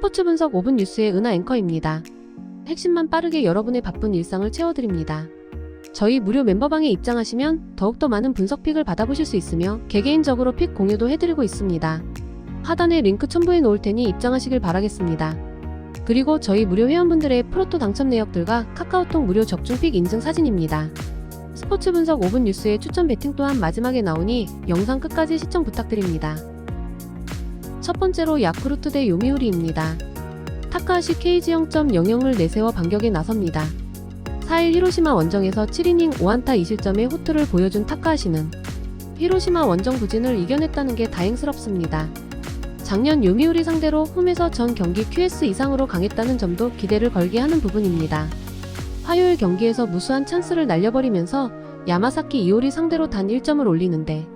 스포츠 분석 5분 뉴스의 은하 앵커입니다. 핵심만 빠르게 여러분의 바쁜 일상을 채워드립니다. 저희 무료 멤버방에 입장하시면 더욱더 많은 분석 픽을 받아보실 수 있으며 개개인적으로 픽 공유도 해드리고 있습니다. 하단에 링크 첨부해 놓을 테니 입장하시길 바라겠습니다. 그리고 저희 무료 회원분들의 프로토 당첨 내역들과 카카오톡 무료 적중 픽 인증 사진입니다. 스포츠 분석 5분 뉴스의 추천 배팅 또한 마지막에 나오니 영상 끝까지 시청 부탁드립니다. 첫 번째로 야쿠르트 대 요미우리입니다. 타카하시 KG 0.00을 내세워 반격에 나섭니다. 4일 히로시마 원정에서 7이닝 5안타 2실점의 호투를 보여준 타카하시는 히로시마 원정 부진을 이겨냈다는 게 다행스럽습니다. 작년 요미우리 상대로 홈에서 전 경기 QS 이상으로 강했다는 점도 기대를 걸게 하는 부분입니다. 화요일 경기에서 무수한 찬스를 날려버리면서 야마사키 이오리 상대로 단 1점을 올리는데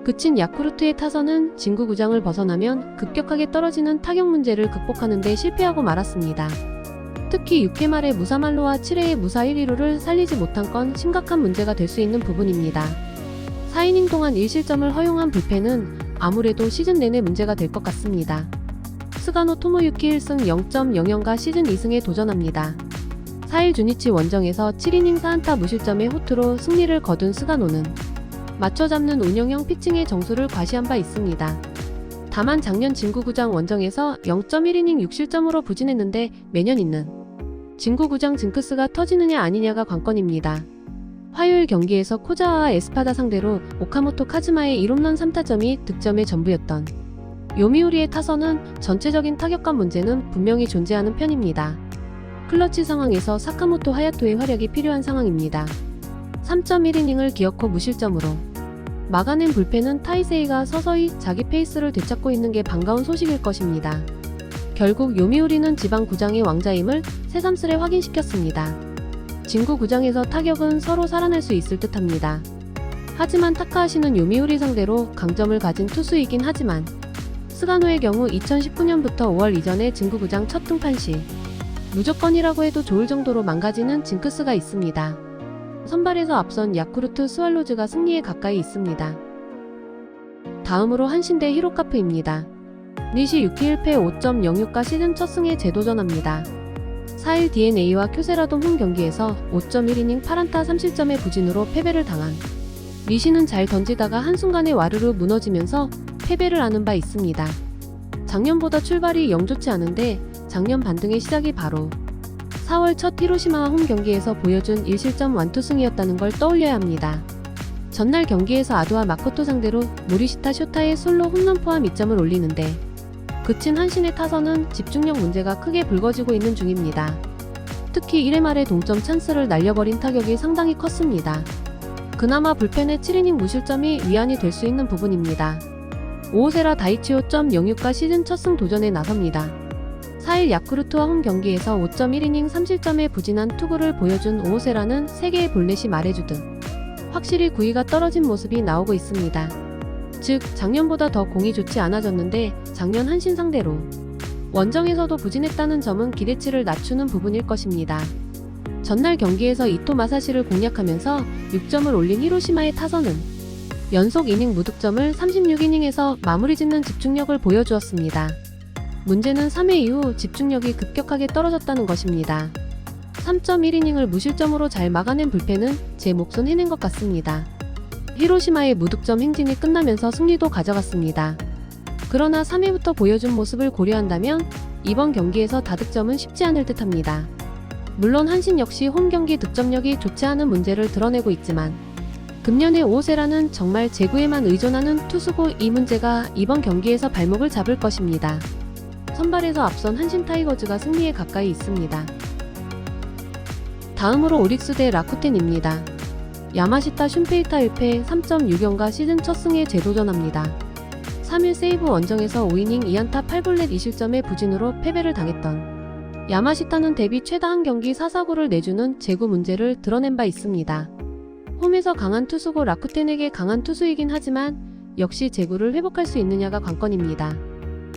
그친 야쿠르트의 타선은 진구구장을 벗어나면 급격하게 떨어지는 타격 문제를 극복하는 데 실패하고 말았습니다. 특히 6회 말에 무사말로와 7회의 무사 1-2루를 살리지 못한 건 심각한 문제가 될 수 있는 부분입니다. 4이닝 동안 1실점을 허용한 불펜은 아무래도 시즌 내내 문제가 될 것 같습니다. 스가노 토모유키 1승 0.00가 시즌 2승에 도전합니다. 4일 주니치 원정에서 7이닝 4안타 무실점의 호투로 승리를 거둔 스가노는 맞춰 잡는 운영형 피칭의 정수를 과시한 바 있습니다. 다만 작년 진구구장 원정에서 0.1이닝 6실점으로 부진했는데 매년 있는 진구구장 징크스가 터지느냐 아니냐가 관건입니다. 화요일 경기에서 코자와와 에스파다 상대로 오카모토 카즈마의 1홈런 3타점이 득점의 전부였던 요미우리의 타선은 전체적인 타격감 문제는 분명히 존재하는 편입니다. 클러치 상황에서 사카모토 하야토의 활약이 필요한 상황입니다. 3.1이닝을 기어코 무실점으로 막아낸 불펜은 타이세이가 서서히 자기 페이스를 되찾고 있는 게 반가운 소식일 것입니다. 결국 요미우리는 지방 구장의 왕자임을 새삼스레 확인시켰습니다. 진구 구장에서 타격은 서로 살아날 수 있을 듯합니다. 하지만 타카하시는 요미우리 상대로 강점을 가진 투수이긴 하지만 스가노의 경우 2019년부터 5월 이전에 진구 구장 첫 등판 시 무조건이라고 해도 좋을 정도로 망가지는 징크스가 있습니다. 선발에서 앞선 야쿠르트 스왈로즈가 승리에 가까이 있습니다. 다음으로 한신 대 히로카프입니다. 니시 6회 1패 5.06가 시즌 첫 승에 재도전합니다. 4일 DeNA와 쿄세라돔 홈 경기에서 5.1이닝 8안타 3실점의 부진으로 패배를 당한 니시는 잘 던지다가 한순간에 와르르 무너지면서 패배를 하는 바 있습니다. 작년보다 출발이 영 좋지 않은데 작년 반등의 시작이 바로 4월 첫 히로시마와 홈 경기에서 보여준 1실점 완투승이었다는 걸 떠올려야 합니다. 전날 경기에서 아도와 마코토 상대로 모리시타 쇼타의 솔로 홈런 포함 2점을 올리는데 그친 한신의 타선은 집중력 문제가 크게 불거지고 있는 중입니다. 특히 1회 말에 동점 찬스를 날려버린 타격이 상당히 컸습니다. 그나마 불펜의 7이닝 무실점이 위안이 될 수 있는 부분입니다. 오오세라 다이치 5.06가 시즌 첫 승 도전에 나섭니다. 4일 야쿠르트와 홈 경기에서 5.1이닝 3실점의 부진한 투구를 보여준 오오세라는 3개의 볼넷이 말해주듯 확실히 구위가 떨어진 모습이 나오고 있습니다. 즉 작년보다 더 공이 좋지 않아졌는데 작년 한신 상대로 원정에서도 부진했다는 점은 기대치를 낮추는 부분일 것입니다. 전날 경기에서 이토 마사시를 공략하면서 6점을 올린 히로시마의 타선은 연속 이닝 무득점을 36이닝에서 마무리 짓는 집중력을 보여주었습니다. 문제는 3회 이후 집중력이 급격하게 떨어졌다는 것입니다. 3.1이닝을 무실점으로 잘 막아낸 불펜은 제 몫은 해낸 것 같습니다. 히로시마의 무득점 행진이 끝나면서 승리도 가져갔습니다. 그러나 3회부터 보여준 모습을 고려한다면 이번 경기에서 다득점은 쉽지 않을 듯합니다. 물론 한신 역시 홈 경기 득점력이 좋지 않은 문제를 드러내고 있지만 금년의 오오세라는 정말 제구에만 의존하는 투수고 이 문제가 이번 경기에서 발목을 잡을 것입니다. 선발에서 앞선 한신 타이거즈가 승리에 가까이 있습니다. 다음으로 오릭스 대 라쿠텐입니다. 야마시타 슌페이타 1패 3.6연가 시즌 첫 승에 재도전합니다. 3일 세이브 원정에서 5이닝 2안타 8볼넷 2실점의 부진으로 패배를 당했던 야마시타는 데뷔 최다 한 경기 4사구를 내주는 제구 문제를 드러낸 바 있습니다. 홈에서 강한 투수고 라쿠텐에게 강한 투수이긴 하지만 역시 제구를 회복할 수 있느냐가 관건입니다.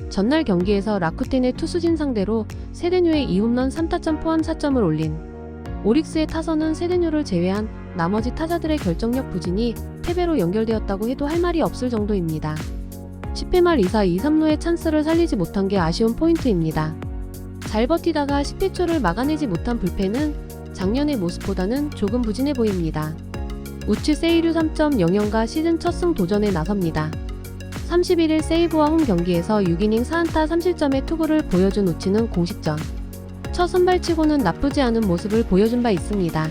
전날 경기에서 라쿠텐의 투수진 상대로 세데뉴의 2홈런 3타점 포함 4점을 올린 오릭스의 타선은 세데뉴를 제외한 나머지 타자들의 결정력 부진이 패배로 연결되었다고 해도 할 말이 없을 정도입니다. 10회 말 2사 2-3루의 찬스를 살리지 못한 게 아쉬운 포인트입니다. 잘 버티다가 10회초를 막아내지 못한 불펜은 작년의 모습보다는 조금 부진해 보입니다. 우측 세이류 3.00가 시즌 첫 승 도전에 나섭니다. 31일 세이브와 홈 경기에서 6이닝 4안타 3실점의 투구를 보여준 우치는 공식전 첫 선발치고는 나쁘지 않은 모습을 보여준 바 있습니다.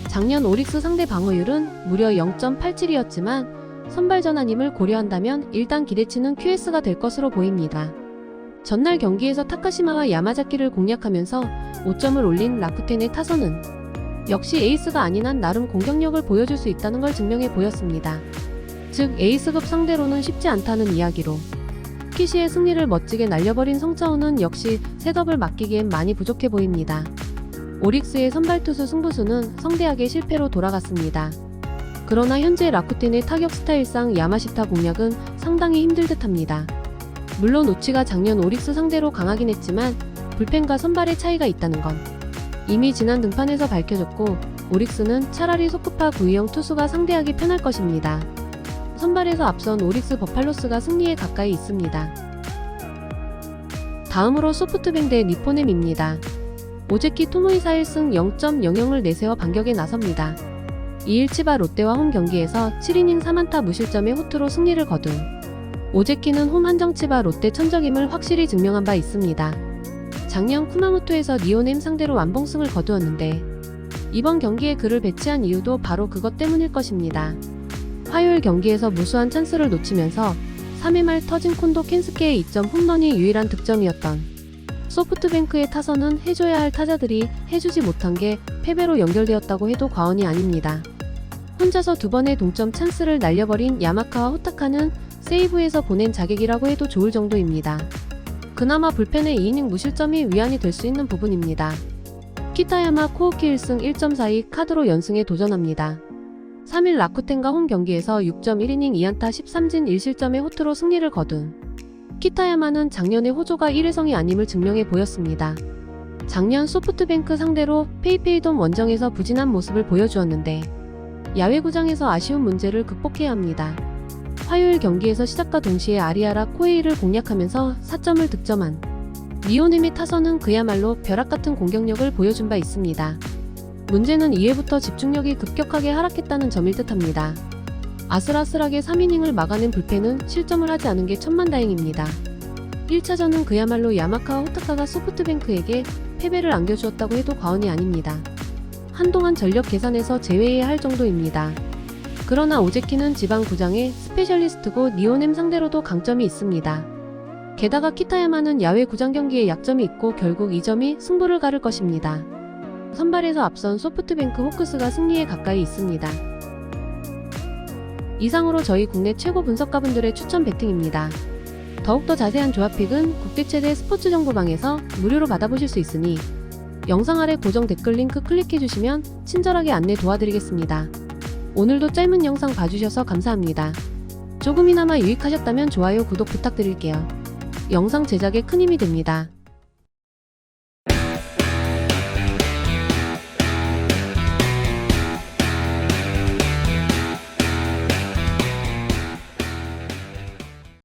작년 오릭스 상대 방어율은 무려 0.87이었지만 선발 전환임을 고려한다면 일단 기대치는 QS가 될 것으로 보입니다. 전날 경기에서 타카시마와 야마자키를 공략하면서 5점을 올린 라쿠텐의 타선은 역시 에이스가 아닌 한 나름 공격력을 보여줄 수 있다는 걸 증명해 보였습니다. 즉 에이스급 상대로는 쉽지 않다는 이야기로 키시의 승리를 멋지게 날려버린 성차원은 역시 셋업을 맡기기엔 많이 부족해 보입니다. 오릭스의 선발투수 승부수는 성대하게 실패로 돌아갔습니다. 그러나 현재 라쿠텐의 타격 스타일상 야마시타 공략은 상당히 힘들 듯합니다. 물론 우치가 작년 오릭스 상대로 강하긴 했지만 불펜과 선발의 차이가 있다는 건 이미 지난 등판에서 밝혀졌고 오릭스는 차라리 소크파 구위형 투수가 상대하기 편할 것입니다. 선발에서 앞선 오릭스 버팔로스가 승리에 가까이 있습니다. 다음으로 소프트뱅크 대 니포넴입니다. 오제키 토모이사 1승 0.00을 내세워 반격에 나섭니다. 2일 치바 롯데와 홈 경기에서 7이닝 3안타 무실점의 호투로 승리를 거둔 오제키는 홈 한정 치바 롯데 천적임을 확실히 증명한 바 있습니다. 작년 쿠마모토에서 니오넴 상대로 완봉승을 거두었는데 이번 경기에 그를 배치한 이유도 바로 그것 때문일 것입니다. 화요일 경기에서 무수한 찬스를 놓치면서 3회 말 터진 콘도 켄스케의 2점 홈런이 유일한 득점이었던 소프트뱅크의 타선은 해줘야 할 타자들이 해주지 못한 게 패배로 연결되었다고 해도 과언이 아닙니다. 혼자서 두 번의 동점 찬스를 날려버린 야마카와 호타카는 세이브에서 보낸 자객이라고 해도 좋을 정도입니다. 그나마 불펜의 2이닝 무실점이 위안이 될 수 있는 부분입니다. 키타야마 코오키 1승 1.42 카드로 연승에 도전합니다. 3일 라쿠텐과 홈 경기에서 6.1이닝 2안타 13진 1실점의 호투로 승리를 거둔 키타야마는 작년의 호조가 일회성이 아님을 증명해 보였습니다. 작년 소프트뱅크 상대로 페이페이돔 원정에서 부진한 모습을 보여주었는데 야외구장에서 아쉬운 문제를 극복해야 합니다. 화요일 경기에서 시작과 동시에 아리아라 코에이를 공략하면서 4점을 득점한 니오넴의 타선은 그야말로 벼락같은 공격력을 보여준 바 있습니다. 문제는 2회부터 집중력이 급격하게 하락했다는 점일 듯합니다. 아슬아슬하게 3이닝을 막아낸 불펜은 실점을 하지 않은 게 천만다행입니다. 1차전은 그야말로 야마카와 호타카가 소프트뱅크에게 패배를 안겨주었다고 해도 과언이 아닙니다. 한동안 전력 계산에서 제외해야 할 정도입니다. 그러나 오제키는 지방 구장의 스페셜리스트고 니오넴 상대로도 강점이 있습니다. 게다가 키타야마는 야외 구장 경기에 약점이 있고 결국 이 점이 승부를 가를 것입니다. 선발에서 앞선 소프트뱅크 호크스가 승리에 가까이 있습니다. 이상으로 저희 국내 최고 분석가분들의 추천 배팅입니다. 더욱더 자세한 조합픽은 국대 최대 스포츠 정보방에서 무료로 받아보실 수 있으니 영상 아래 고정 댓글 링크 클릭해주시면 친절하게 안내 도와드리겠습니다. 오늘도 짧은 영상 봐주셔서 감사합니다. 조금이나마 유익하셨다면 좋아요, 구독 부탁드릴게요. 영상 제작에 큰 힘이 됩니다.